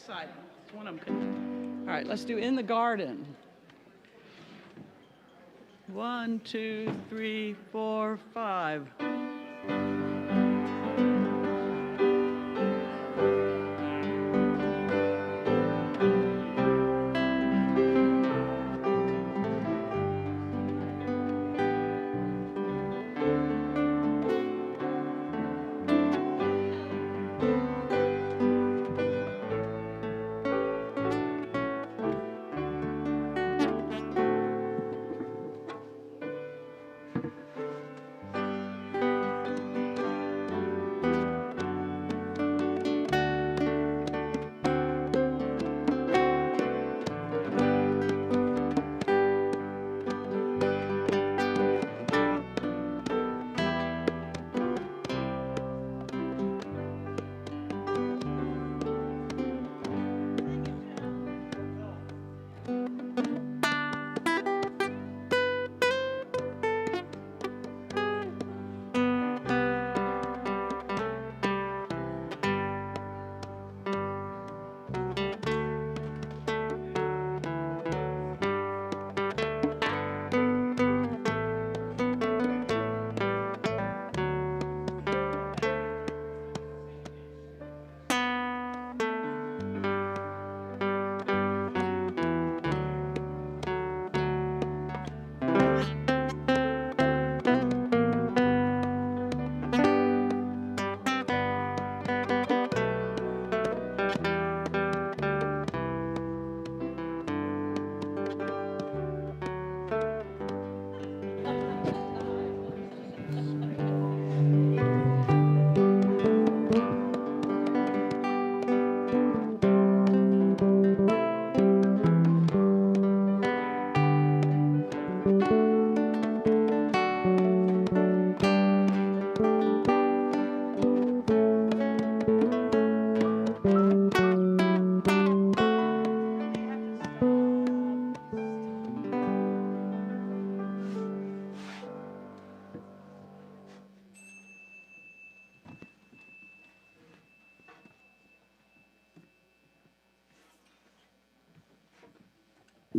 side. It's one of them. All right, let's do In the Garden. 1, 2, 3, 4, 5.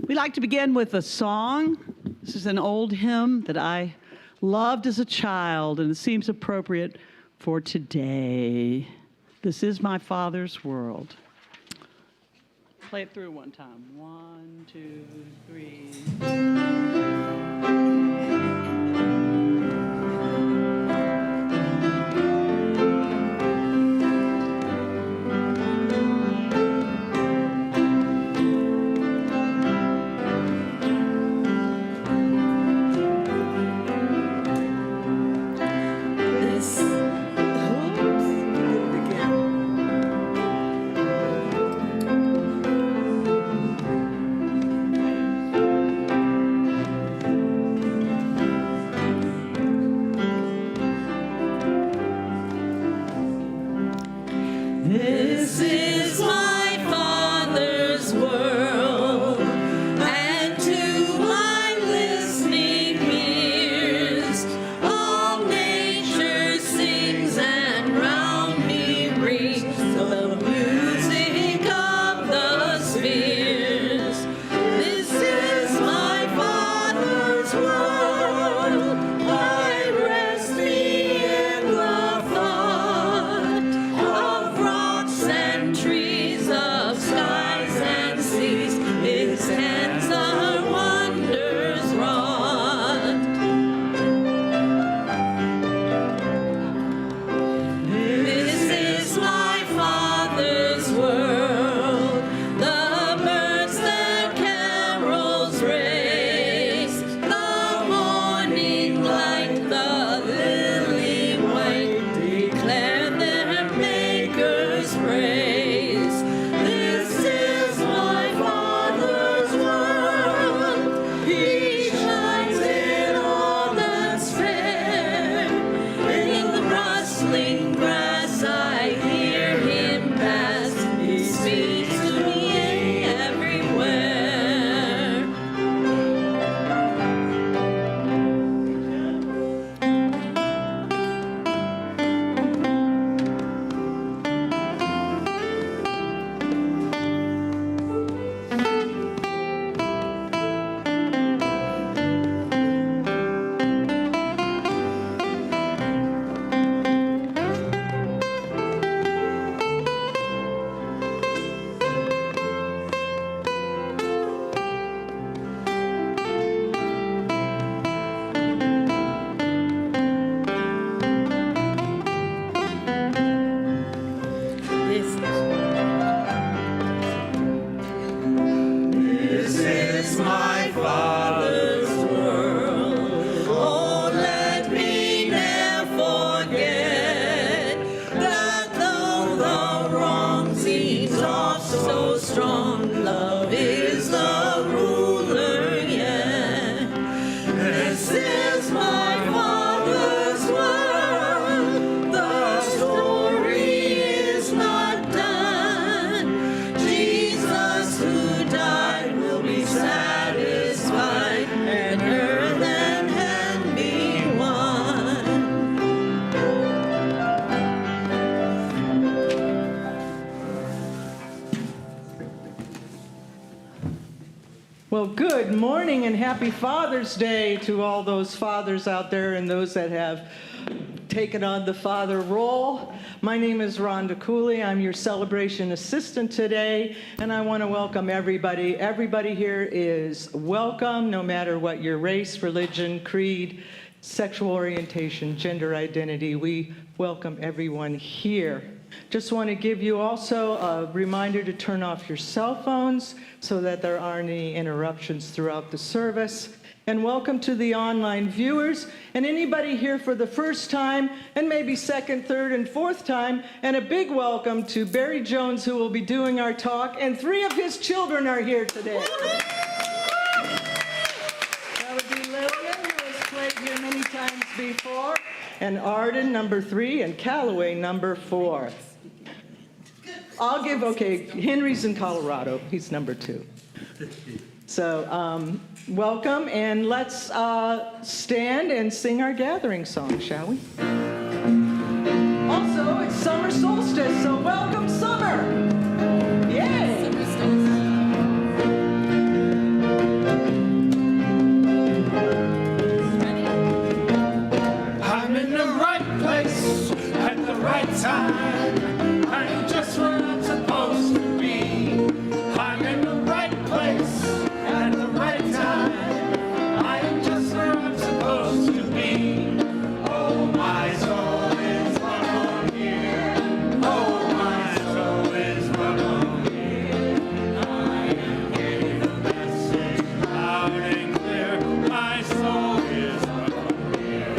We like to begin with a song. This is an old hymn that I loved as a child, and it seems appropriate for today. This is my Father's world. Play it through one time. 1, 2, 3. Love is the ruler, yeah. This is my Father's world. The story is not done. Jesus who died will be satisfied, and earth and heaven be one. Well, good morning and happy Father's Day to all those fathers out there and those that have taken on the father role. My name is Rhonda Cooley. I'm your celebration assistant today, and I want to welcome everybody. Everybody here is welcome, no matter what your race, religion, creed, sexual orientation, gender identity. We welcome everyone here. Just want to give you also a reminder to turn off your cell phones so that there aren't any interruptions throughout the service. And welcome to the online viewers and anybody here for the first time and maybe second, third, and fourth time. And a big welcome to Barry Jones, who will be doing our talk, and 3 of his children are here today. That would be Lillian, who has played here many times before, and Arden, number 3, and Callaway, number 4. Henry's in Colorado. He's number 2. So welcome, and let's stand and sing our gathering song, shall we? Also, it's summer solstice, so welcome summer. Yay! I'm in the right place at the right time. I'm just where I'm supposed to be. I'm in the right place at the right time. I am just where I'm supposed to be. Oh, my soul is welcome here. Oh, my soul is welcome here. I am getting the message loud and clear. My soul is welcome here.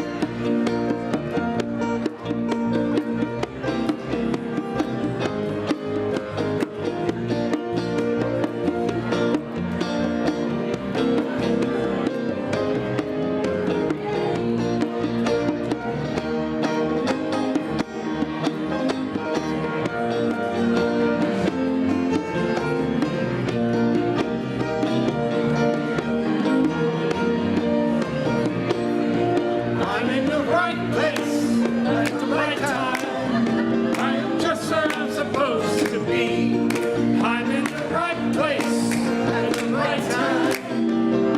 I'm in the right place at the right time. I am just where I'm supposed to be. I'm in the right place at the right time.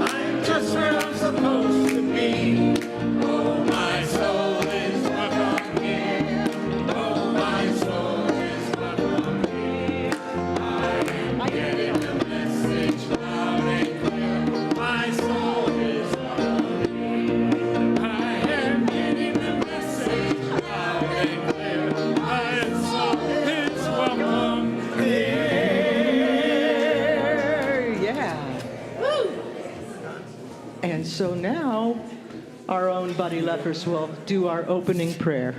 I am just where I'm supposed to be. Oh, my soul is welcome here. Oh, my soul is welcome here. I am getting the message loud and clear. My soul is welcome here. I am getting the message loud and clear. My soul is welcome here. Yeah. And so now, our own Buddy Leffers will do our opening prayer.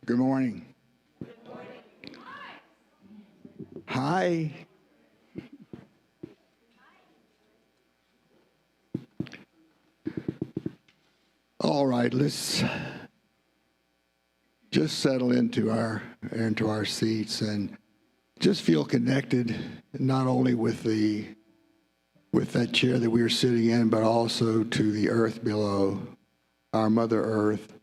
Good morning. Hi. All right, let's just settle into our seats and just feel connected, not only with that chair that we are sitting in, but also to the earth below, our Mother Earth.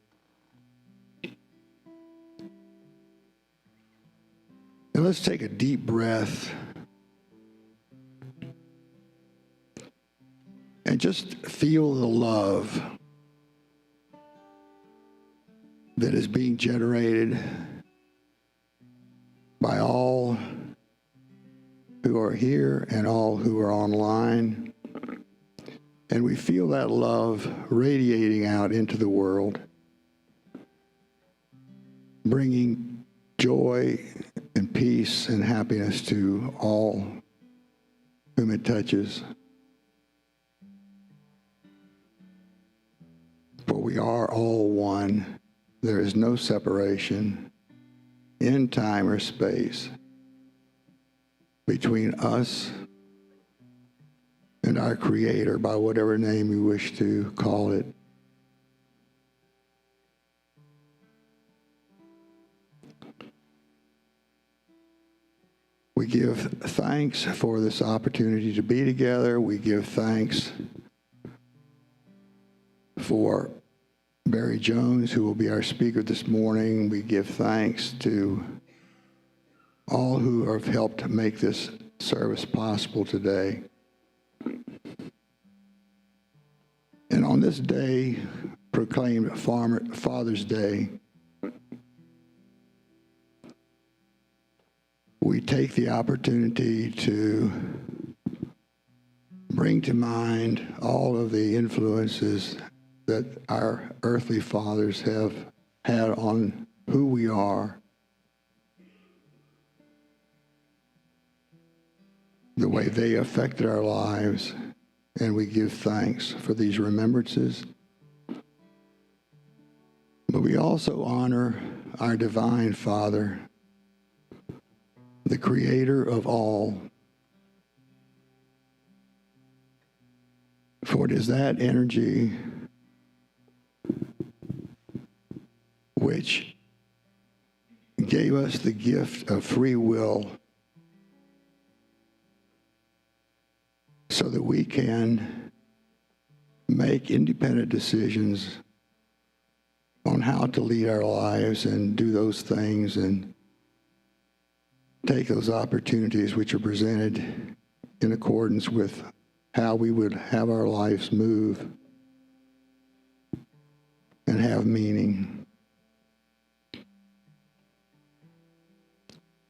And let's take a deep breath and just feel the love that is being generated by all who are here and all who are online. And we feel that love radiating out into the world, bringing joy and peace and happiness to all whom it touches. For we are all one. There is no separation in time or space between us and our Creator, by whatever name you wish to call it. We give thanks for this opportunity to be together. We give thanks for Barry Jones, who will be our speaker this morning. We give thanks to all who have helped make this service possible today. And on this day, proclaimed Father's Day, we take the opportunity to bring to mind all of the influences that our earthly fathers have had on who we are, the way they affected our lives, and we give thanks for these remembrances. But we also honor our divine Father, the Creator of all. For it is that energy which gave us the gift of free will so that we can make independent decisions on how to lead our lives and do those things and take those opportunities which are presented in accordance with how we would have our lives move and have meaning.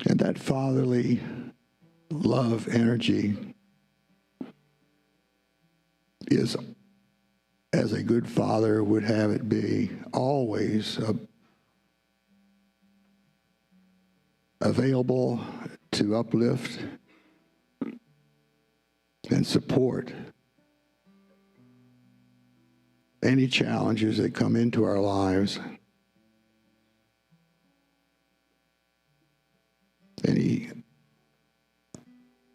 And that fatherly love energy is, as a good father would have it be, always available to uplift and support any challenges that come into our lives, any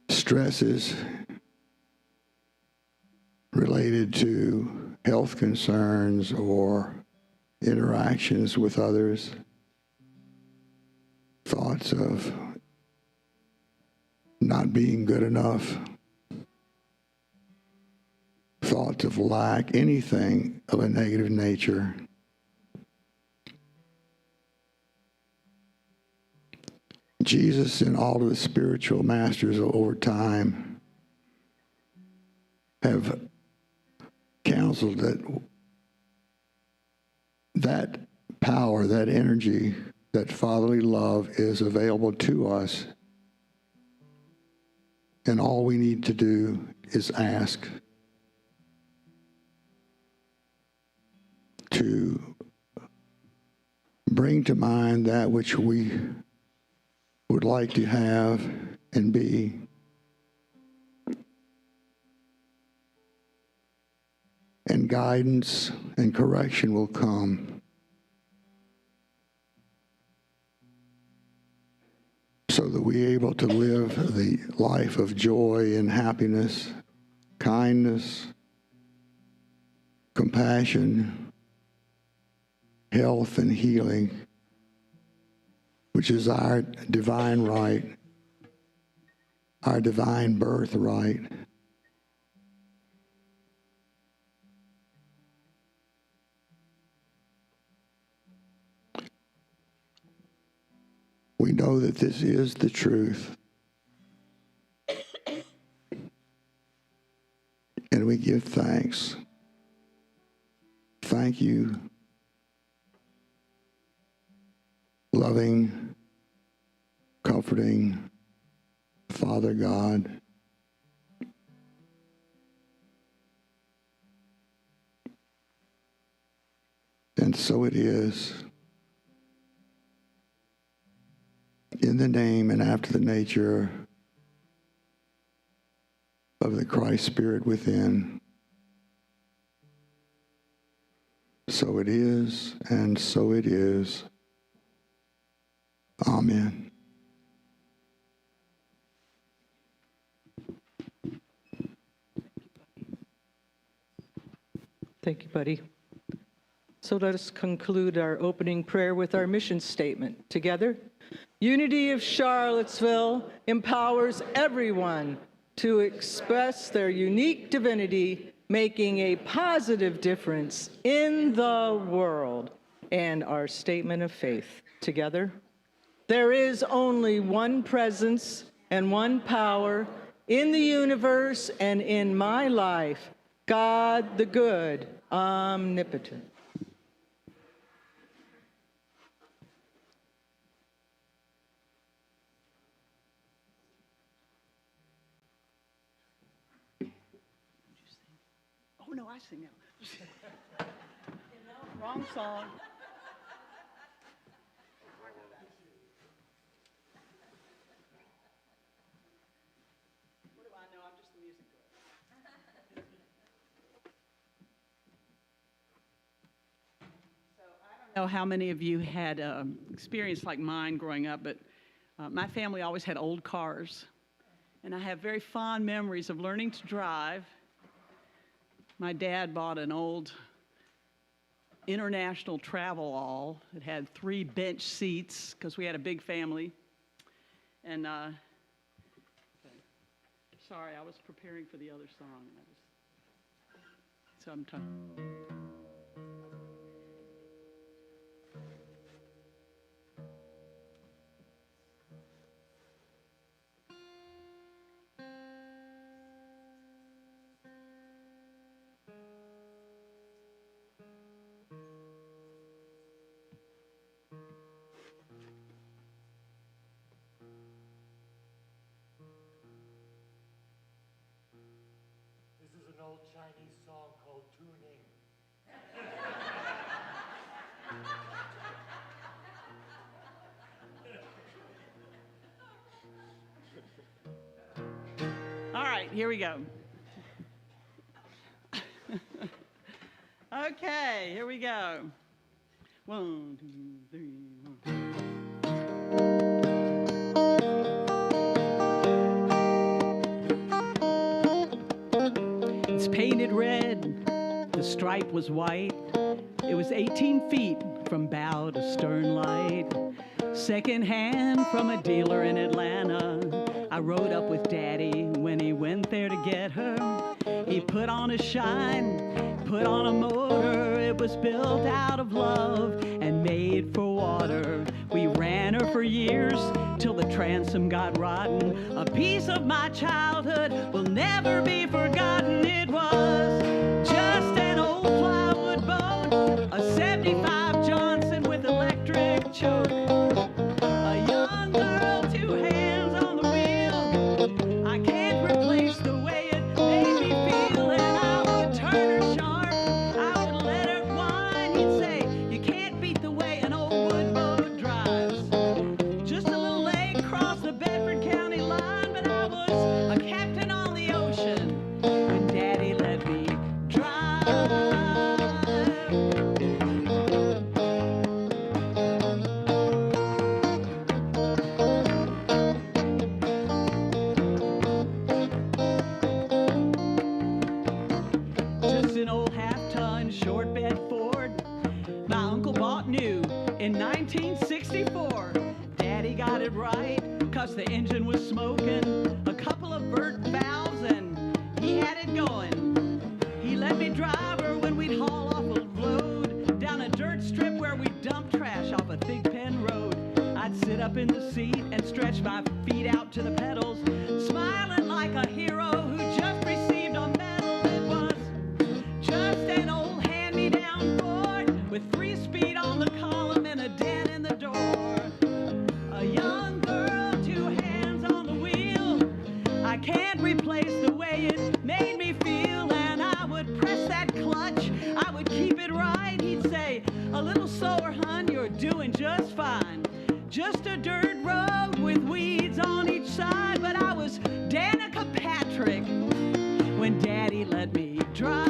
stresses related to health concerns or interactions with others, thoughts of not being good enough, thoughts of lack, anything of a negative nature. Jesus and all of the spiritual masters over time have counseled that power, that energy, that fatherly love is available to us. And all we need to do is ask to bring to mind that which we would like to have and be. And guidance and correction will come. So that we're able to live the life of joy and happiness, kindness, compassion, health and healing, which is our divine right, our divine birthright. We know that this is the truth. And we give thanks. Thank you, loving, comforting Father God. And so it is. In the name and after the nature of the Christ Spirit within. So it is, and so it is. Amen. Thank you, buddy. So let us conclude our opening prayer with our mission statement. Together, Unity of Charlottesville empowers everyone to express their unique divinity, making a positive difference in the world. And our statement of faith. Together, there is only one presence and one power in the universe and in my life, God the good, omnipotent. Oh, no, I sing now. Wrong song. What do I know? I'm just the music director. So I don't know how many of you had experience like mine growing up, but my family always had old cars. And I have very fond memories of learning to drive. My dad bought an old international travel all. It had 3 bench seats because we had a big family. And sorry, I was preparing for the other song. So I'm trying. This is an old Chinese song called Tuning. All right, here we go. Okay, here we go. 1, 2, 3, 1. It's painted red, the stripe was white. It was 18 feet from bow to stern light. Second hand from a dealer in Atlanta. I rode up with Daddy when he went there to get her. He put on a shine, put on a motor. It was built out of love and made for water. We ran her for years till the transom got rotten. A piece of my childhood will never be forgotten. It was just an old plywood boat, a 75 Johnson with electric choke. A young girl, 2 hands on the wheel. I can't replace the way it made me feel. And I would turn her sharp, I would let her whine. He'd say, you can't beat the way an old wood boat drives. Just a little leg across the Bedford County line, but I was a captain on the ocean when Daddy let me drive. Just an old half-ton short bed Ford my uncle bought new in 1964. Daddy got it right, 'cause the engine was smoking, a couple of burnt valves, and he had it going. He let me drive her when we'd haul off a load down a dirt strip where we'd dump trash off a Thig Pen road. I'd sit up in the seat and stretch my feet out to the pedals, smiling like a hero who just received a medal. It was just an old hand-me-down Ford with 3-speed on the column and a dent in the door. A young girl, 2 hands on the wheel. I can't replace the way it made me feel. And I would press that clutch, I would keep it right. He'd say, a little slower, hun, you're doing just fine. Just a dirt road with weeds on each side. But I was Danica Patrick when Daddy let me drive.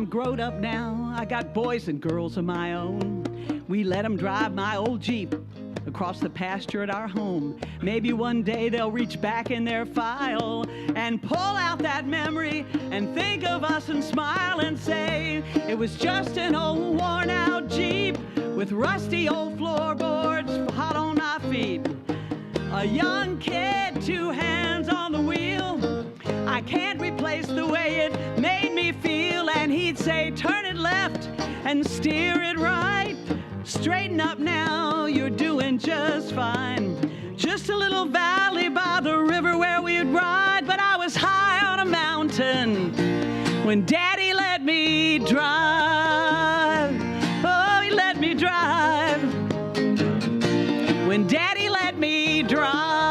I'm growed up now. I got boys and girls of my own. We let them drive my old Jeep across the pasture at our home. Maybe one day they'll reach back in their file and pull out that memory and think of us and smile and say, it was just an old worn out Jeep with rusty old floorboards hot on our feet. A young kid, 2 hands on the wheel. I can't replace the way it made me feel. And he'd say, turn it left and steer it right. Straighten up now, you're doing just fine. Just a little valley by the river where we'd ride. But I was high on a mountain when Daddy let me drive. Oh, he let me drive. When Daddy let me drive.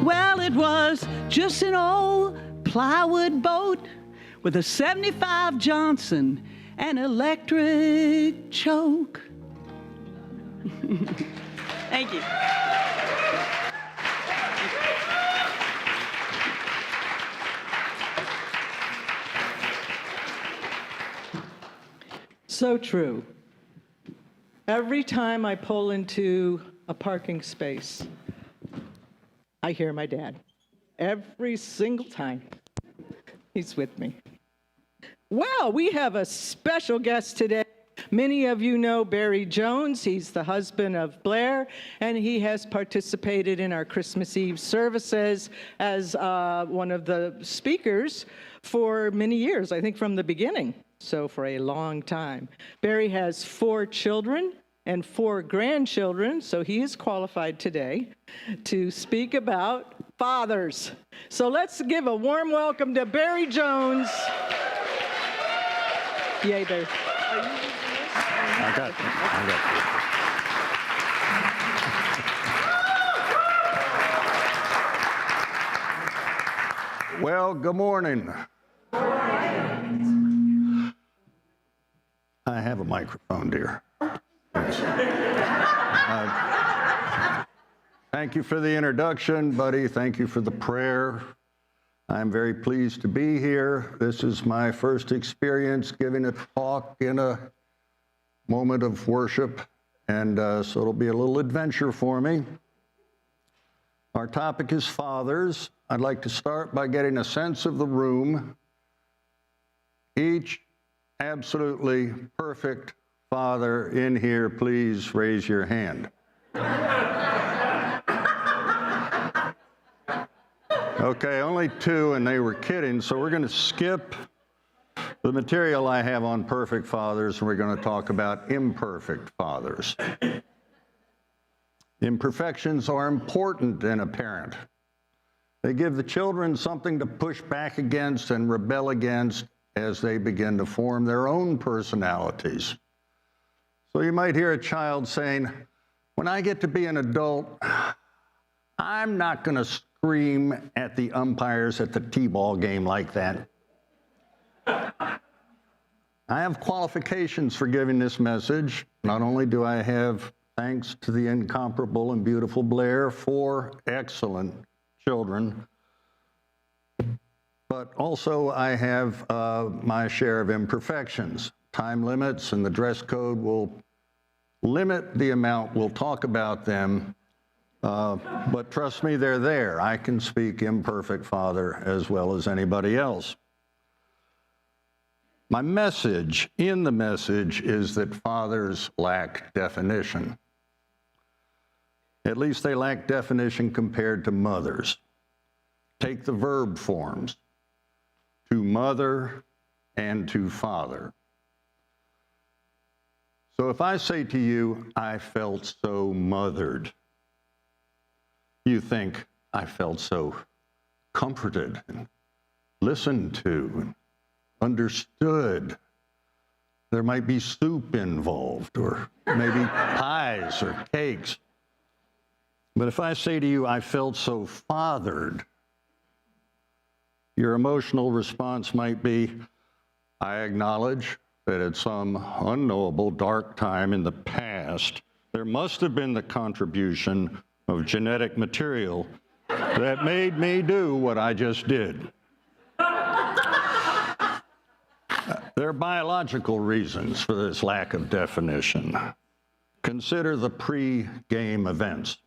Well, it was just an old plywood boat with a 75 Johnson and electric choke. Thank you. So true. Every time I pull into a parking space, I hear my dad. Every single time. He's with me. Well, we have a special guest today. Many of you know Barry Jones. He's the husband of Blair, and he has participated in our Christmas Eve services as one of the speakers for many years, I think from the beginning, so for a long time. Barry has 4 children and 4 grandchildren, so he is qualified today to speak about fathers. So let's give a warm welcome to Barry Jones. Yay, Barry. I got you. Well, good morning. I have a microphone, dear. Thank you for the introduction, buddy. Thank you for the prayer. I'm very pleased to be here. This is my first experience giving a talk in a moment of worship, and so it'll be a little adventure for me. Our topic is fathers. I'd like to start by getting a sense of the room. Each absolutely perfect father in here, please raise your hand. Okay, only 2, and they were kidding, so we're going to skip the material I have on perfect fathers, and we're going to talk about imperfect fathers. Imperfections are important in a parent. They give the children something to push back against and rebel against as they begin to form their own personalities. So you might hear a child saying, when I get to be an adult, I'm not going to scream at the umpires at the t-ball game like that. I have qualifications for giving this message. Not only do I have, thanks to the incomparable and beautiful Blair, 4 excellent children, but also I have my share of imperfections. Time limits and the dress code will limit the amount we'll talk about them, but trust me, they're there. I can speak imperfect father as well as anybody else. My message in the message is that fathers lack definition. At least they lack definition compared to mothers. Take the verb forms, to mother and to father. So if I say to you, I felt so mothered, you think, I felt so comforted and listened to and understood. There might be soup involved, or maybe pies or cakes. But if I say to you, I felt so fathered, your emotional response might be, I acknowledge that at some unknowable dark time in the past, there must have been the contribution of genetic material that made me do what I just did. There are biological reasons for this lack of definition. Consider the pre-game events.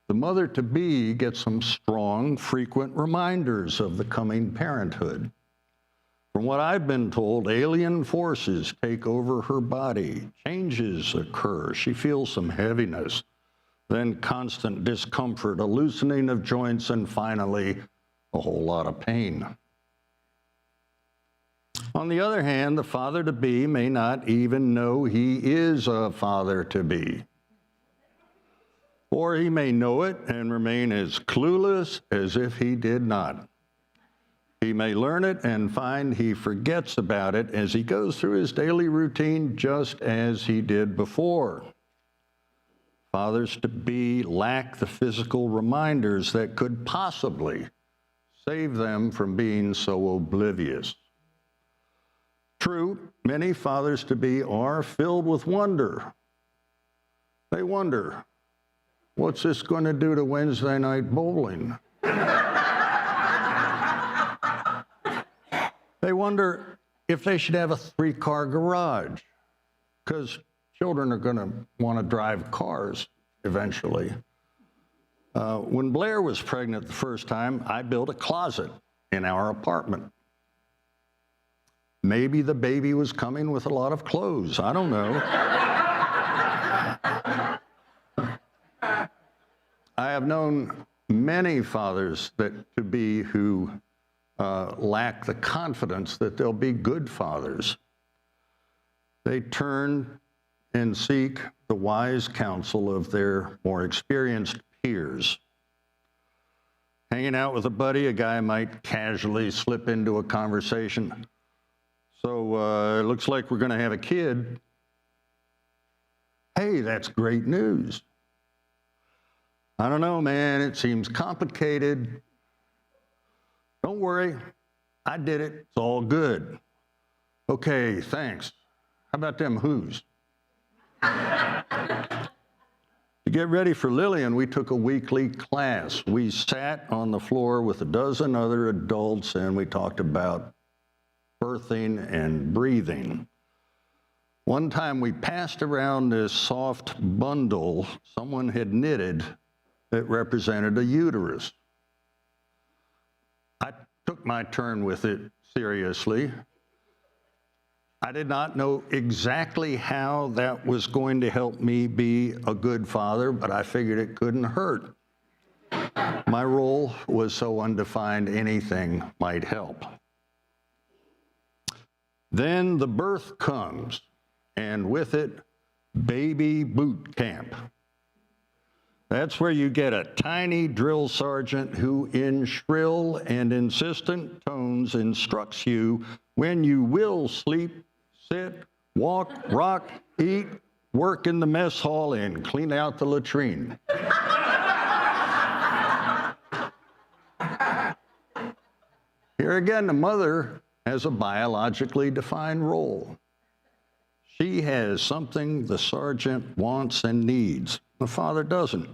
The mother-to-be gets some strong, frequent reminders of the coming parenthood. From what I've been told, alien forces take over her body, changes occur. She feels some heaviness, then constant discomfort, a loosening of joints, and finally, a whole lot of pain. On the other hand, the father-to-be may not even know he is a father-to-be. Or he may know it and remain as clueless as if he did not. He may learn it and find he forgets about it as he goes through his daily routine just as he did before. Fathers-to-be lack the physical reminders that could possibly save them from being so oblivious. True, many fathers-to-be are filled with wonder. They wonder, what's this going to do to Wednesday night bowling? They wonder if they should have a 3-car garage, because children are going to want to drive cars eventually. When Blair was pregnant the first time, I built a closet in our apartment. Maybe the baby was coming with a lot of clothes. I don't know. I have known many fathers-to-be who lack the confidence that they'll be good fathers. They turn and seek the wise counsel of their more experienced peers. Hanging out with a buddy, a guy might casually slip into a conversation. So it looks like we're going to have a kid. Hey, that's great news. I don't know, man, it seems complicated. Don't worry, I did it, it's all good. Okay, thanks. How about them who's? To get ready for Lillian, we took a weekly class. We sat on the floor with a dozen other adults and we talked about birthing and breathing. One time we passed around this soft bundle someone had knitted that represented a uterus. I took my turn with it seriously. I did not know exactly how that was going to help me be a good father, but I figured it couldn't hurt. My role was so undefined, anything might help. Then the birth comes, and with it, baby boot camp. That's where you get a tiny drill sergeant who, in shrill and insistent tones, instructs you when you will sleep, sit, walk, rock, eat, work in the mess hall, and clean out the latrine. Here again, the mother has a biologically defined role. She has something the sergeant wants and needs. The father doesn't.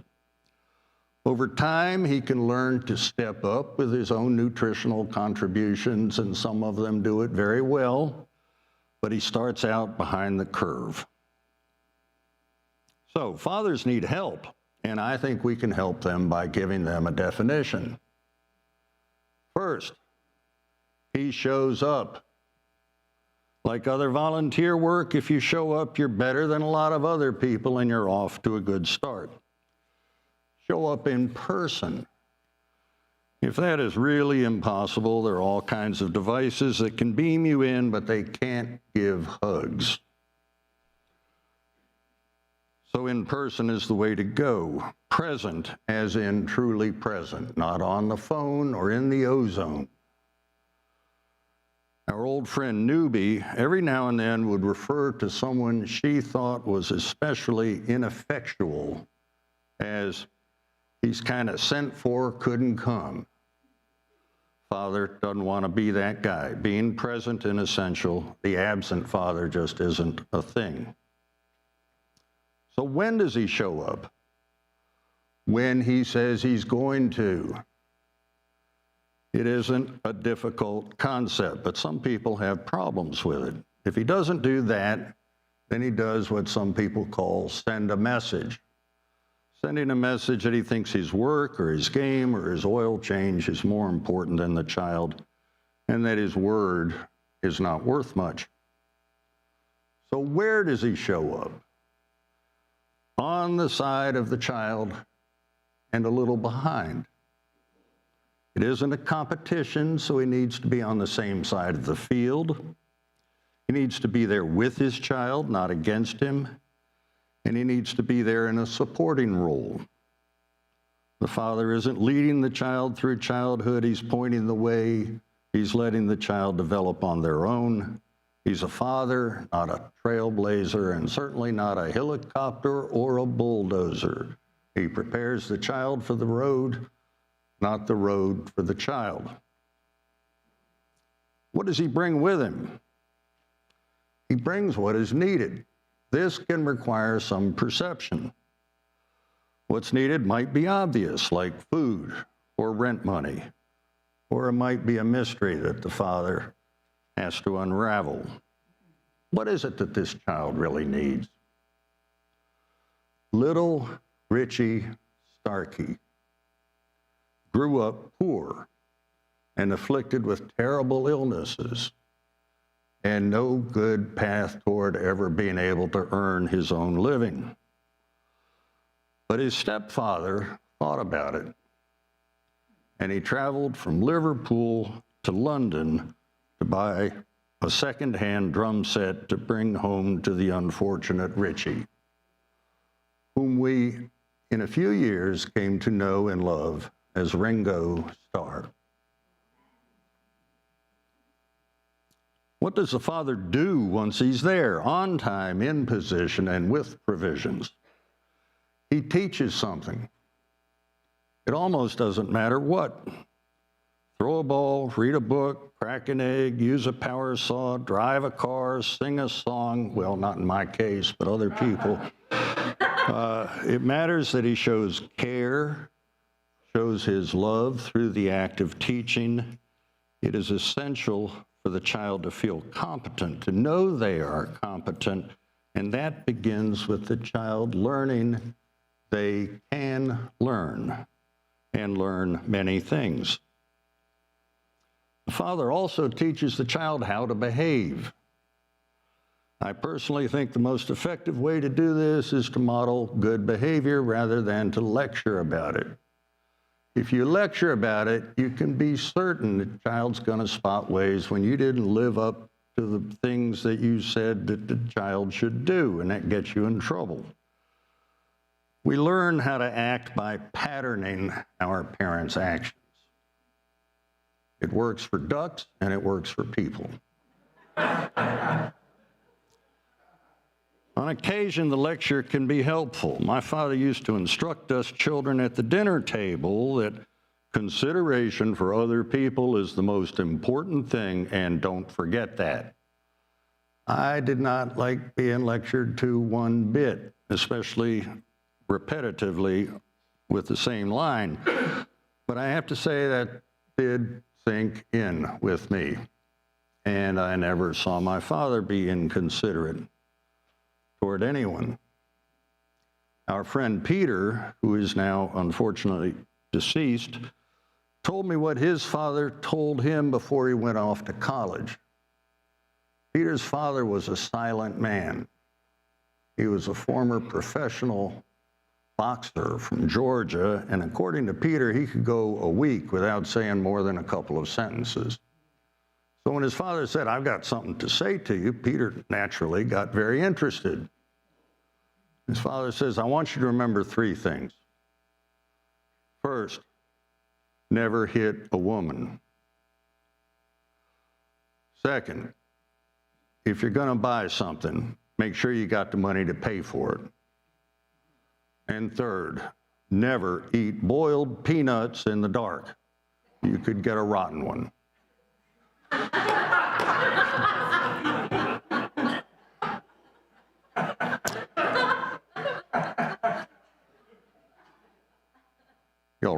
Over time, he can learn to step up with his own nutritional contributions, and some of them do it very well, but he starts out behind the curve. So fathers need help, and I think we can help them by giving them a definition. First, he shows up. Like other volunteer work, if you show up, you're better than a lot of other people, and you're off to a good start. Show up in person. If that is really impossible, there are all kinds of devices that can beam you in, but they can't give hugs. So in person is the way to go. Present, as in truly present, not on the phone or in the ozone. Our old friend Newbie every now and then would refer to someone she thought was especially ineffectual as he's kind of sent for, couldn't come. Father doesn't want to be that guy. Being present and essential, the absent father just isn't a thing. So when does he show up? when he says he's going to. It isn't a difficult concept, but some people have problems with it. If he doesn't do that, then he does what some people call send a message. Sending a message that he thinks his work or his game or his oil change is more important than the child, and that his word is not worth much. So where does he show up? On the side of the child and a little behind. It isn't a competition, so he needs to be on the same side of the field. He needs to be there with his child, not against him. And he needs to be there in a supporting role. The father isn't leading the child through childhood. He's pointing the way. He's letting the child develop on their own. He's a father, not a trailblazer, and certainly not a helicopter or a bulldozer. He prepares the child for the road, not the road for the child. What does he bring with him? He brings what is needed. This can require some perception. What's needed might be obvious, like food or rent money, or it might be a mystery that the father has to unravel. What is it that this child really needs? Little Richie Starkey grew up poor and afflicted with terrible illnesses and no good path toward ever being able to earn his own living. But his stepfather thought about it, and he traveled from Liverpool to London to buy a second-hand drum set to bring home to the unfortunate Richie, whom we, in a few years, came to know and love as Ringo Starr. What does the father do once he's there, on time, in position, and with provisions? He teaches something. It almost doesn't matter what. Throw a ball, read a book, crack an egg, use a power saw, drive a car, sing a song. Well, not in my case, but other people. It matters that he shows care, shows his love through the act of teaching. It is essential for the child to feel competent, to know they are competent, and that begins with the child learning they can learn and learn many things. The father also teaches the child how to behave. I personally think the most effective way to do this is to model good behavior rather than to lecture about it. If you lecture about it, you can be certain the child's going to spot ways when you didn't live up to the things that you said that the child should do, and that gets you in trouble. We learn how to act by patterning our parents' actions. It works for ducks, and it works for people. On occasion, the lecture can be helpful. My father used to instruct us children at the dinner table that consideration for other people is the most important thing, and don't forget that. I did not like being lectured to one bit, especially repetitively with the same line. But I have to say that did sink in with me, and I never saw my father be inconsiderate toward anyone. Our friend Peter, who is now unfortunately deceased, told me what his father told him before he went off to college. Peter's father was a silent man. He was a former professional boxer from Georgia, and according to Peter, he could go a week without saying more than a couple of sentences. So when his father said, "I've got something to say to you," Peter naturally got very interested. His father says, "I want you to remember 3 things. First, never hit a woman. Second, if you're going to buy something, make sure you got the money to pay for it. And third, never eat boiled peanuts in the dark. You could get a rotten one."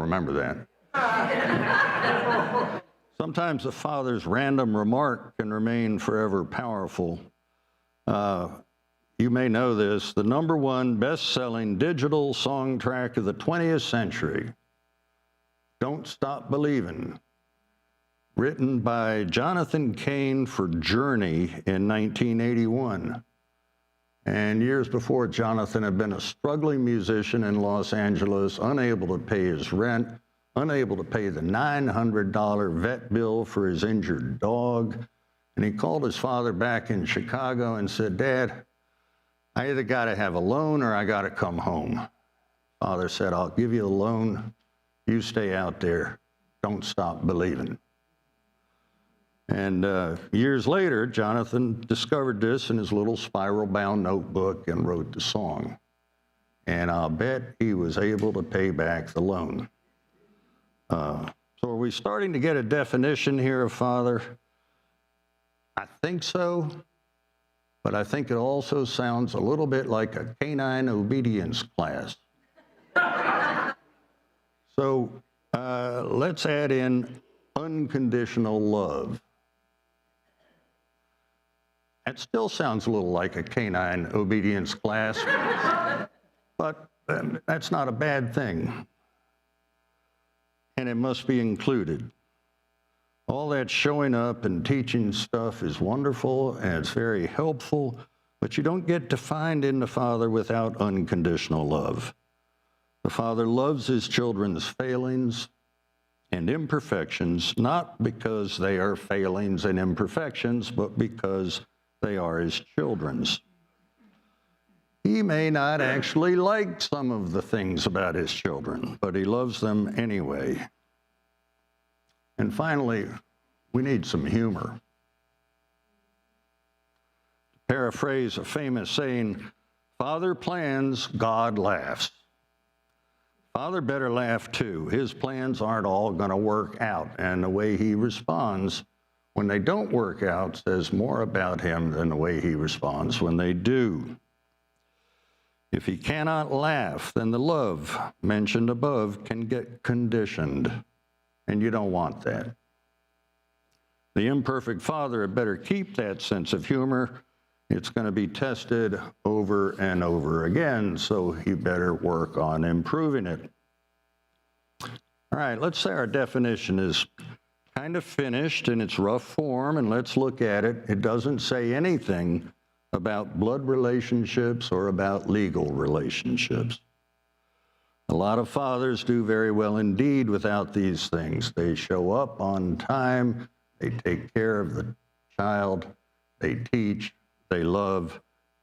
remember that. Sometimes a father's random remark can remain forever powerful. You may know this, the #1 best-selling digital song track of the 20th century, Don't Stop Believin', written by Jonathan Cain for Journey in 1981. And years before, Jonathan had been a struggling musician in Los Angeles, unable to pay his rent, unable to pay the $900 vet bill for his injured dog. And he called his father back in Chicago and said, "Dad, I either got to have a loan or I got to come home." Father said, "I'll give you a loan. You stay out there. Don't stop believing." And years later, Jonathan discovered this in his little spiral-bound notebook and wrote the song. And I'll bet he was able to pay back the loan. So are we starting to get a definition here of father? I think so. But I think it also sounds a little bit like a canine obedience class. So let's add in unconditional love. That still sounds a little like a canine obedience class, but that's not a bad thing. And it must be included. All that showing up and teaching stuff is wonderful and it's very helpful, but you don't get defined in the Father without unconditional love. The Father loves his children's failings and imperfections, not because they are failings and imperfections, but because they are his children's. He may not actually like some of the things about his children, but he loves them anyway. And finally, we need some humor. To paraphrase a famous saying, Father plans, God laughs. Father better laugh too. His plans aren't all going to work out, and the way he responds when they don't work out says more about him than the way he responds when they do. If he cannot laugh, then the love mentioned above can get conditioned, and you don't want that. The imperfect father had better keep that sense of humor. It's going to be tested over and over again, so he better work on improving it. All right, let's say our definition is kind of finished in its rough form, and let's look at it. It doesn't say anything about blood relationships or about legal relationships. A lot of fathers do very well indeed without these things. They show up on time, they take care of the child, they teach, they love,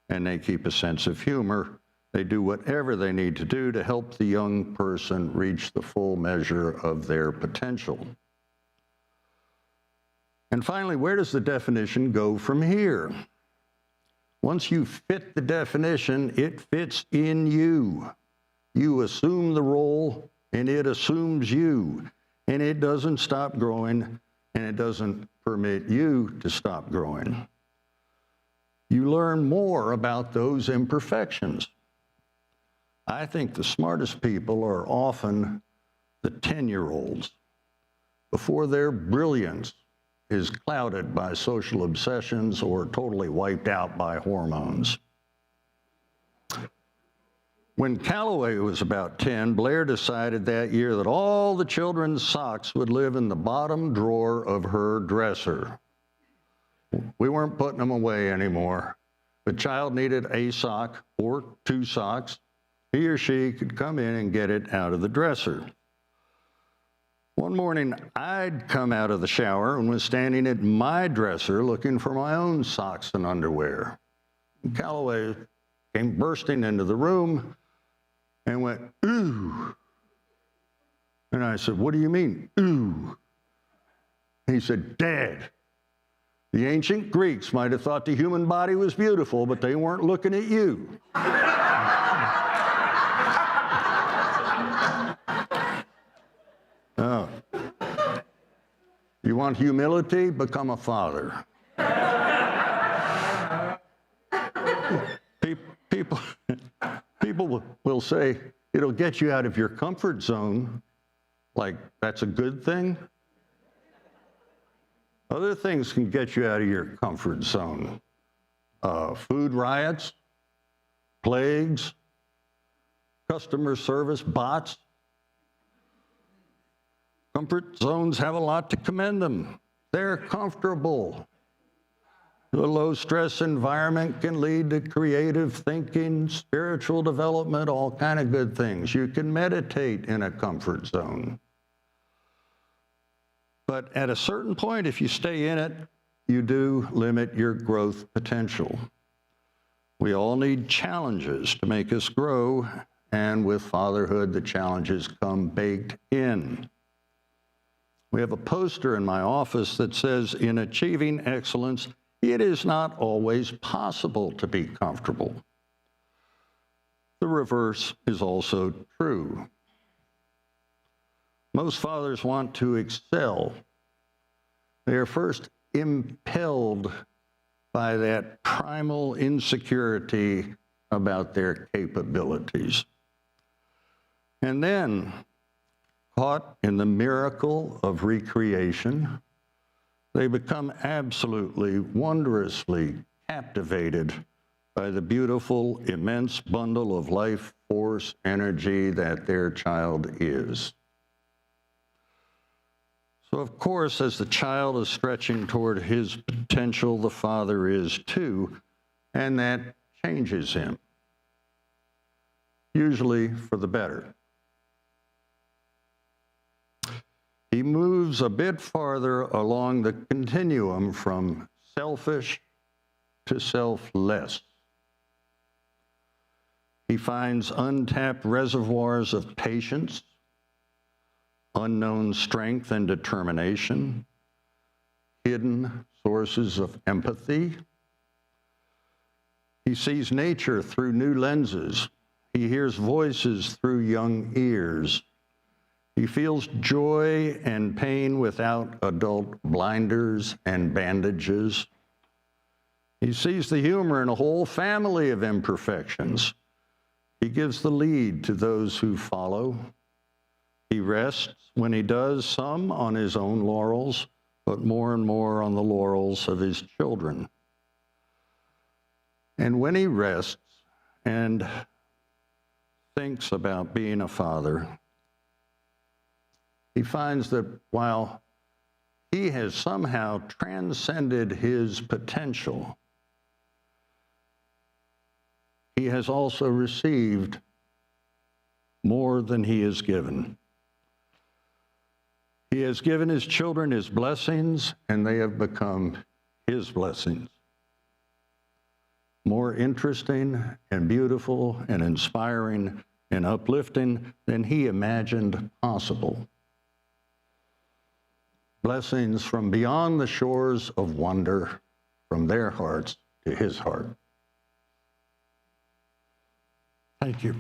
and they keep a sense of humor. They do whatever they need to do to help the young person reach the full measure of their potential. And finally, where does the definition go from here? Once you fit the definition, it fits in you. You assume the role, and it assumes you. And it doesn't stop growing, and it doesn't permit you to stop growing. You learn more about those imperfections. I think the smartest people are often the 10-year-olds before their brilliance is clouded by social obsessions or totally wiped out by hormones. When Calloway was about 10, Blair decided that year that all the children's socks would live in the bottom drawer of her dresser. We weren't putting them away anymore. The child needed a sock or 2 socks. He or she could come in and get it out of the dresser. One morning, I'd come out of the shower and was standing at my dresser looking for my own socks and underwear. And Calloway came bursting into the room and went, "Ooh." And I said, "What do you mean, ooh?" He said, "Dad, the ancient Greeks might have thought the human body was beautiful, but they weren't looking at you." Oh. You want humility? Become a father. People will say, it'll get you out of your comfort zone. Like, that's a good thing? Other things can get you out of your comfort zone. Food riots, plagues, customer service bots. Comfort zones have a lot to commend them. They're comfortable. The low-stress environment can lead to creative thinking, spiritual development, all kind of good things. You can meditate in a comfort zone. But at a certain point, if you stay in it, you do limit your growth potential. We all need challenges to make us grow, and with fatherhood, the challenges come baked in. We have a poster in my office that says, "In achieving excellence, it is not always possible to be comfortable." The reverse is also true. Most fathers want to excel. They are first impelled by that primal insecurity about their capabilities. And then, caught in the miracle of recreation, they become absolutely, wondrously captivated by the beautiful, immense bundle of life force energy that their child is. So, of course, as the child is stretching toward his potential, the father is too, and that changes him, usually for the better. He moves a bit farther along the continuum from selfish to selfless. He finds untapped reservoirs of patience, unknown strength and determination, hidden sources of empathy. He sees nature through new lenses. He hears voices through young ears. He feels joy and pain without adult blinders and bandages. He sees the humor in a whole family of imperfections. He gives the lead to those who follow. He rests, when he does, some on his own laurels, but more and more on the laurels of his children. And when he rests and thinks about being a father, he finds that while he has somehow transcended his potential, he has also received more than he has given. He has given his children his blessings, and they have become his blessings. More interesting and beautiful and inspiring and uplifting than he imagined possible. Blessings from beyond the shores of wonder, from their hearts to his heart. Thank you.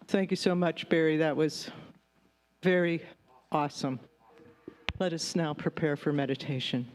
Thank you so much, Barry. That was very awesome. Let us now prepare for meditation.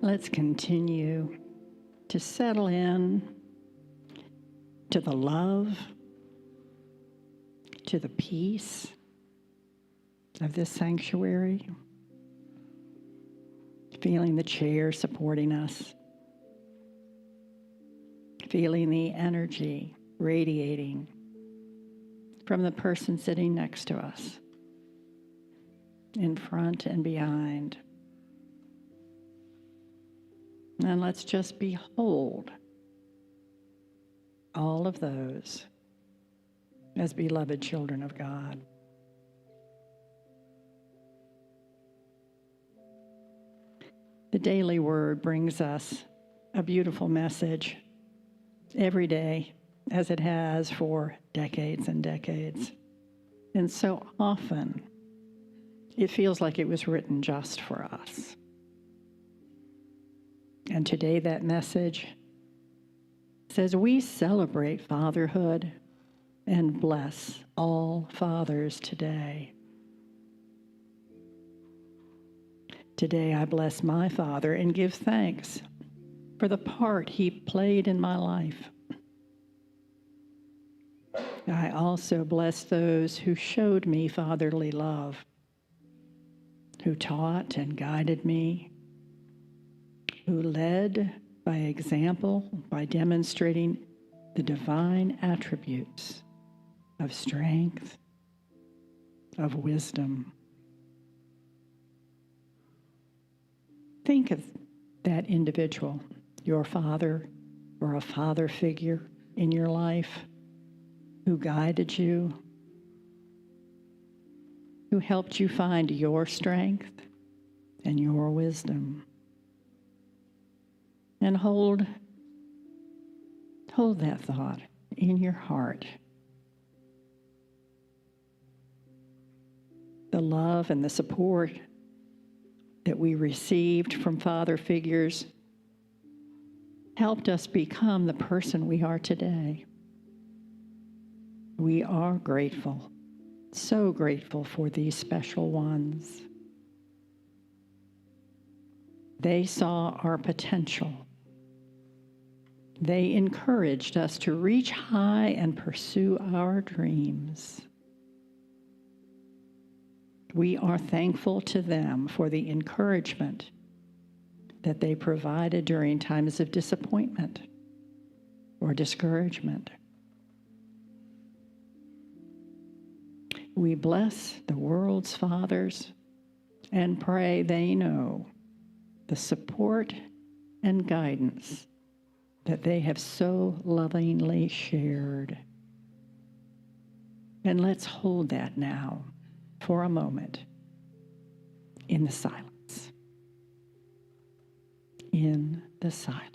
Let's continue to settle in to the love, to the peace of this sanctuary. feeling the chair supporting us, feeling the energy radiating from the person sitting next to us, in front and behind. And let's just behold all of those as beloved children of God. The daily word brings us a beautiful message every day, as it has for decades and decades. And so often, it feels like it was written just for us. And today that message says we celebrate fatherhood and bless all fathers today. Today I bless my father and give thanks for the part he played in my life. I also bless those who showed me fatherly love, who taught and guided me, who led by example, by demonstrating the divine attributes of strength, of wisdom. Think of that individual, your father or a father figure in your life who guided you, who helped you find your strength and your wisdom. And hold that thought in your heart. The love and the support that we received from father figures helped us become the person we are today. We are grateful, so grateful for these special ones. They saw our potential. They encouraged us to reach high and pursue our dreams. We are thankful to them for the encouragement that they provided during times of disappointment or discouragement. We bless the world's fathers and pray they know the support and guidance that they have so lovingly shared. And let's hold that now for a moment in the silence. In the silence.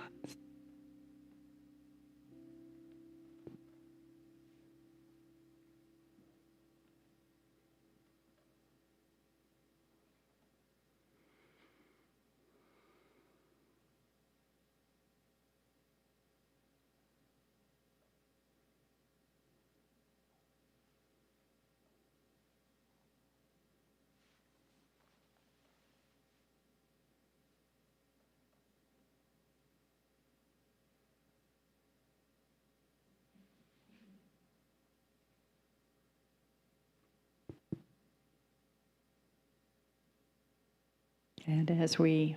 And as we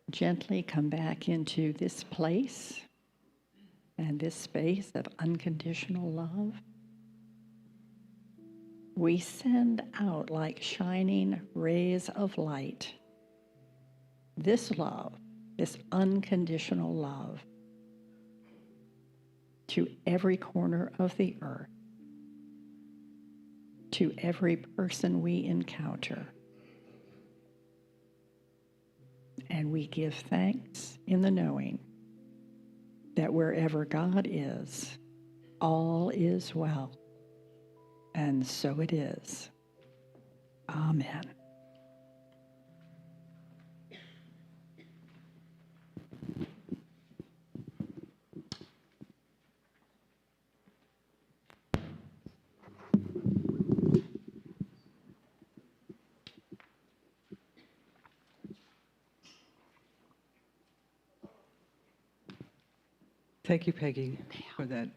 gently come back into this place and this space of unconditional love, we send out like shining rays of light this love, this unconditional love, to every corner of the earth, to every person we encounter. And we give thanks in the knowing that wherever God is, all is well. And so it is. Amen. Thank you, Peggy, for that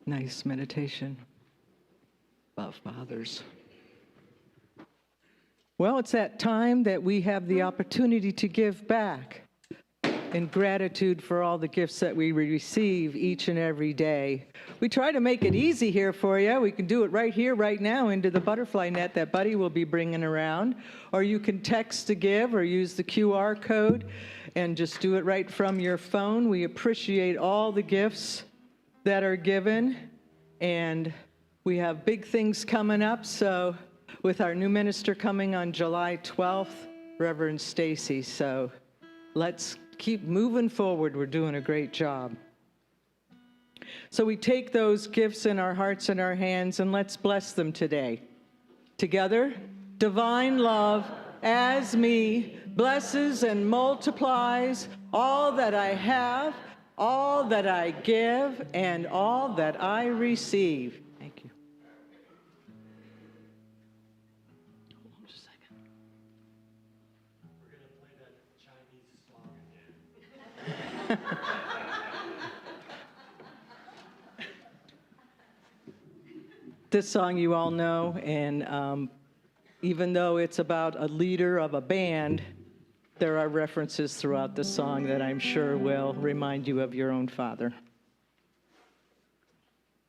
nice meditation about fathers. Well, it's that time that we have the opportunity to give back in gratitude for all the gifts that we receive each and every day. We try to make it easy here for you. We can do it right here, right now, into the butterfly net that Buddy will be bringing around. Or you can text to give or use the QR code and just do it right from your phone. We appreciate all the gifts that are given, and we have big things coming up. So with our new minister coming on July 12th, Reverend Stacy. So let's keep moving forward. We're doing a great job. So we take those gifts in our hearts and our hands, and let's bless them today. Together, divine love as me blesses and multiplies all that I have, all that I give, and all that I receive. Thank you. Just a second. We're going to play that Chinese song again. This song you all know, and even though it's about a leader of a band, there are references throughout the song that I'm sure will remind you of your own father.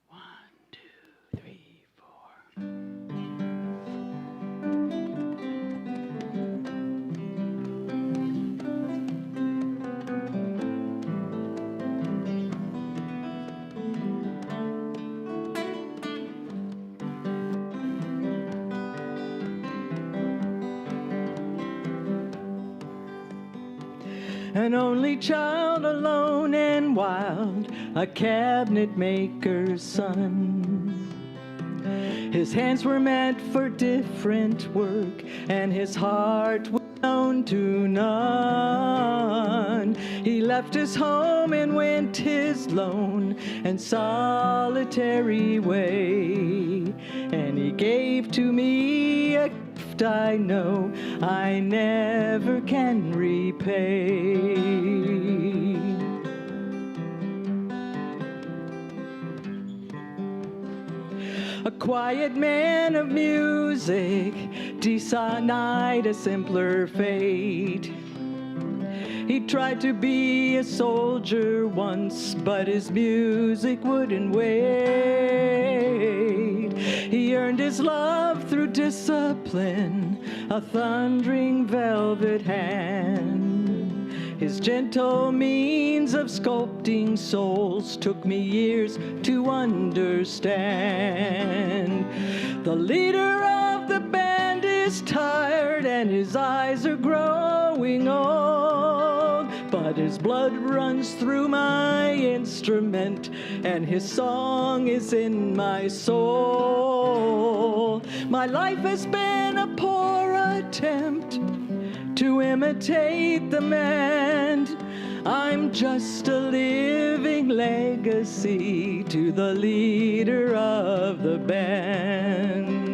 1, 2, 3, 4. An only child, alone and wild, a cabinet maker's son. His hands were meant for different work, and his heart was known to none. He left his home and went his lone and solitary way, and he gave to me a gift I know I never can repay. A quiet man of music denied a simpler fate. He tried to be a soldier once, but his music wouldn't wait. He earned his love through discipline, a thundering velvet hand. His gentle means of sculpting souls took me years to understand. The leader of the band is tired and his eyes are growing old, but his blood runs through my instrument and his song is in my soul. My life has been a poor attempt to imitate the man. I'm just a living legacy to the leader of the band.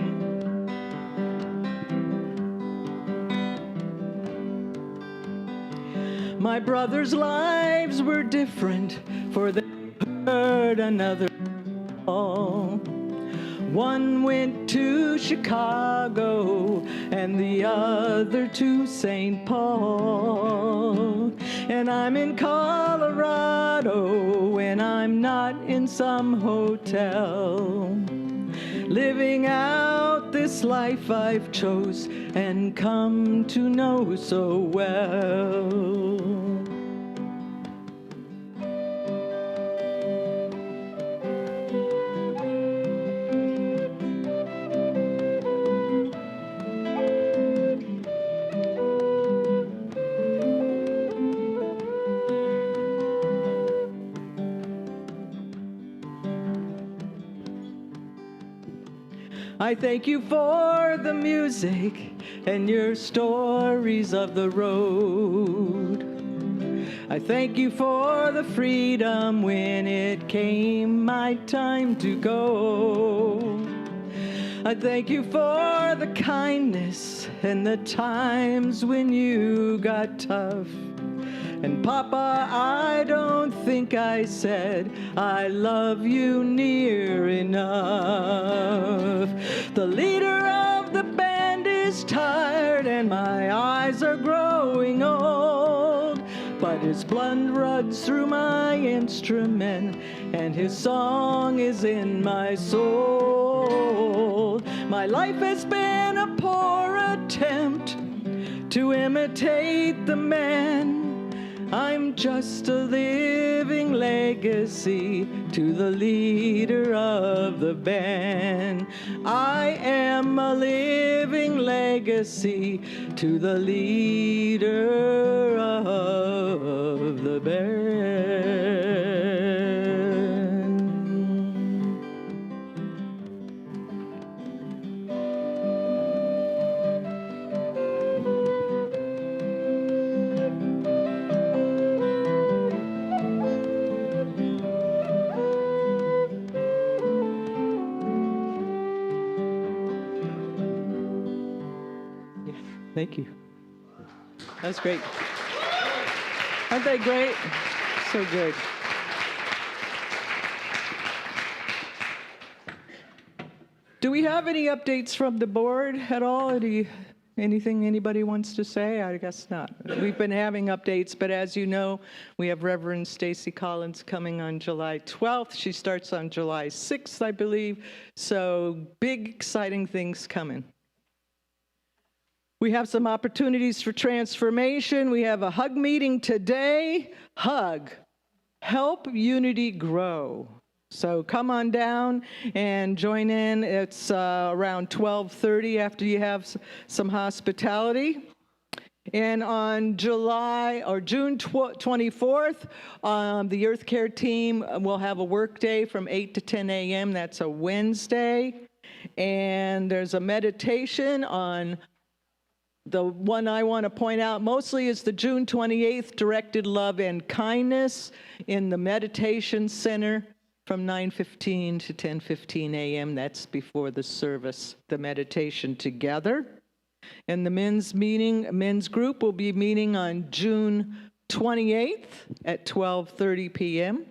My brothers' lives were different, for they heard another call. One went to Chicago and the other to St. Paul. And I'm in Colorado when I'm not in some hotel, living out this life I've chose and come to know so well. I thank you for the music and your stories of the road. I thank you for the freedom when it came my time to go. I thank you for the kindness and the times when you got tough. And Papa, I don't think I said I love you near enough. The leader of the band is tired and my eyes are growing old. But his blood runs through my instrument, and his song is in my soul. My life has been a poor attempt to imitate the man. I'm just a living legacy to the leader of the band. I am a living legacy to the leader of the band. Thank you. That's great. Aren't they great? So good. Do we have any updates from the board at all? Anything anybody wants to say? I guess not. We've been having updates, but as you know, we have Reverend Stacy Collins coming on July 12th. She starts on July 6th, I believe. So big, exciting things coming. We have some opportunities for transformation. We have a hug meeting today. Hug. Help unity grow. So come on down and join in. It's around 12:30 after you have some hospitality. And on June 24th, the Earth Care team will have a work day from 8 to 10 a.m. That's a Wednesday. And there's a meditation on the one I want to point out mostly is the June 28th, Directed Love and Kindness in the Meditation Center from 9:15 to 10:15 a.m. That's before the service, the meditation together. And the men's group will be meeting on June 28th at 12:30 p.m.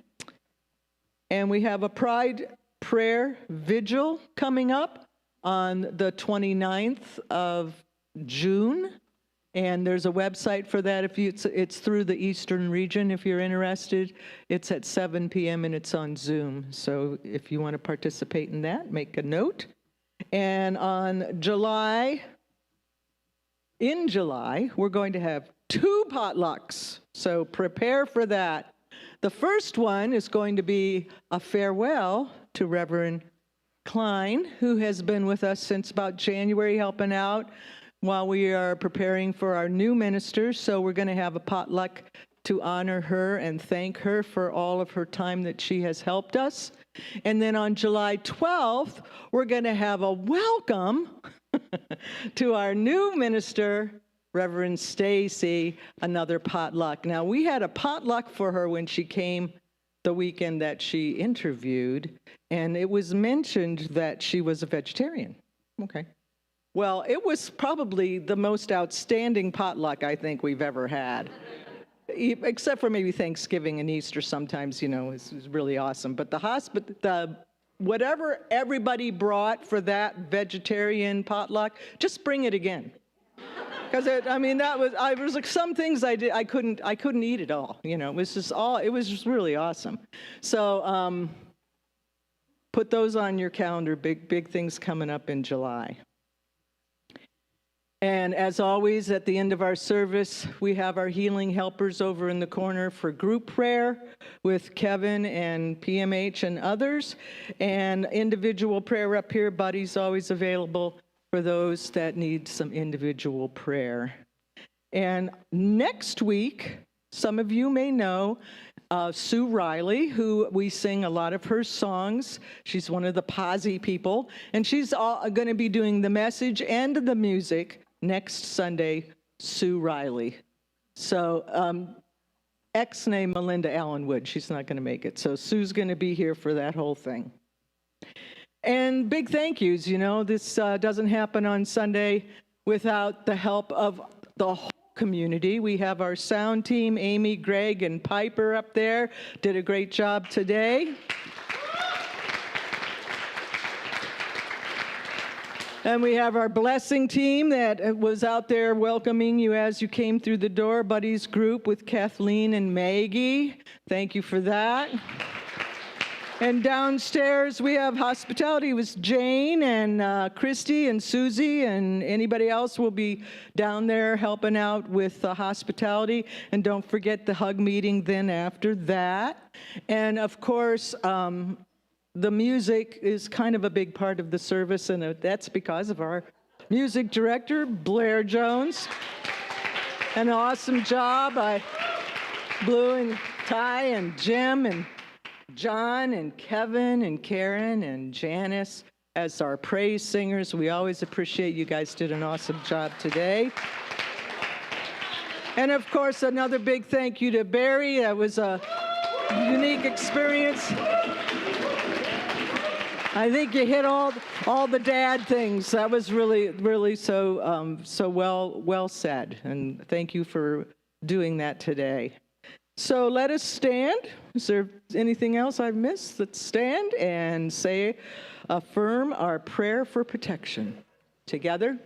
And we have a Pride Prayer Vigil coming up on the 29th of June, and there's a website for that. It's through the Eastern region. If you're interested, it's at 7 p.m. and it's on Zoom. So if you want to participate in that, make a note. And in July, we're going to have 2 potlucks. So prepare for that. The first one is going to be a farewell to Reverend Klein, who has been with us since about January, helping out while we are preparing for our new minister. So we're going to have a potluck to honor her and thank her for all of her time that she has helped us. And then on July 12th, we're going to have a welcome to our new minister, Reverend Stacy, another potluck. Now, we had a potluck for her when she came the weekend that she interviewed, and it was mentioned that she was a vegetarian. Okay. Well, it was probably the most outstanding potluck I think we've ever had. Except for maybe Thanksgiving and Easter sometimes, is really awesome. But whatever everybody brought for that vegetarian potluck, just bring it again. Because I was like some things I couldn't eat it all. It was just really awesome. So put those on your calendar. Big things coming up in July. And as always, at the end of our service, we have our healing helpers over in the corner for group prayer with Kevin and PMH and others. And individual prayer up here. Buddy's always available for those that need some individual prayer. And next week, some of you may know Sue Riley, who we sing a lot of her songs. She's one of the posse people. And she's going to be doing the message and the music next Sunday, Sue Riley. So ex-name Melinda Allenwood. She's not going to make it. So Sue's going to be here for that whole thing. And big thank yous. This doesn't happen on Sunday without the help of the whole community. We have our sound team, Amy, Greg, and Piper up there. Did a great job today. And we have our blessing team that was out there welcoming you as you came through the door, Buddies Group with Kathleen and Maggie. Thank you for that. And downstairs we have hospitality with Jane and Christy and Susie, and anybody else will be down there helping out with hospitality. And don't forget the hug meeting then after that. And of course, the music is kind of a big part of the service, and that's because of our music director, Blair Jones. An awesome job by Blue and Ty and Jim and John and Kevin and Karen and Janice as our praise singers. We always appreciate you guys did an awesome job today. And of course, another big thank you to Barry. That was a unique experience. I think you hit all the dad things. That was really so well said. And thank you for doing that today. So let us stand. Is there anything else I've missed? Let's stand and affirm our prayer for protection. Together.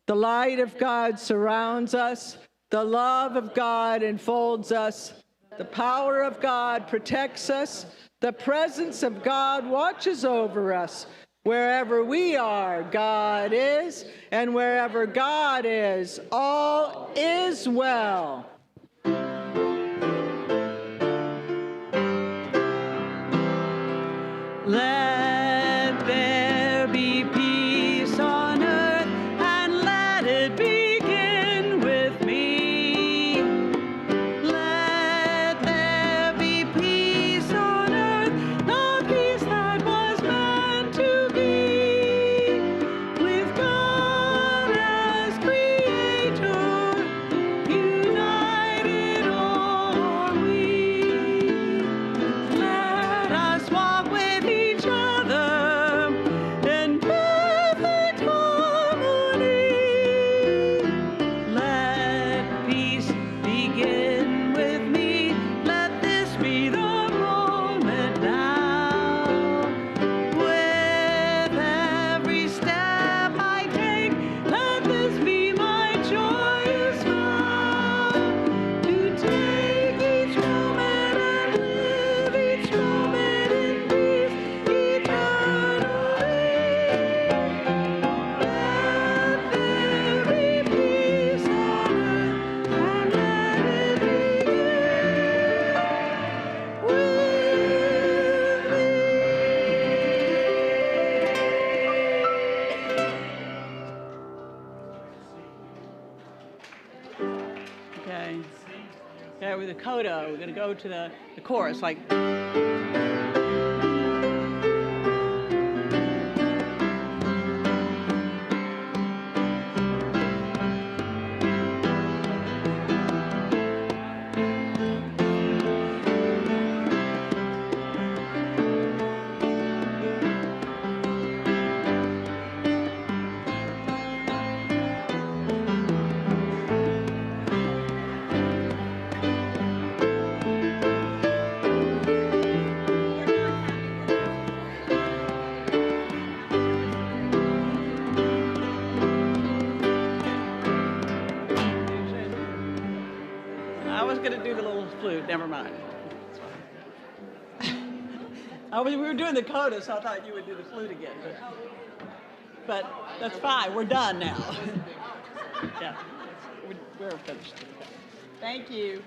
The light of God surrounds us. The love of God enfolds us. The power of God protects us. The presence of God watches over us. Wherever we are, God is. And wherever God is, all is well. Let there be peace on earth, and let it begin with me. Let there be peace on earth, the peace that was meant to be. With God as creator, united are we. Let us walk with each other in perfect harmony. Let peace begin with me. Let this be the moment now. With every step I take, let this be my joyous vow. To take each moment and live each moment in peace eternally. Let there be peace on earth, and let it begin with me. Okay. Yeah, with the coda, we're going to go to the chorus, like. I was going to do the little flute, never mind. We were doing the coda, so I thought you would do the flute again. But that's fine, we're done now. Yeah, we're finished. Thank you.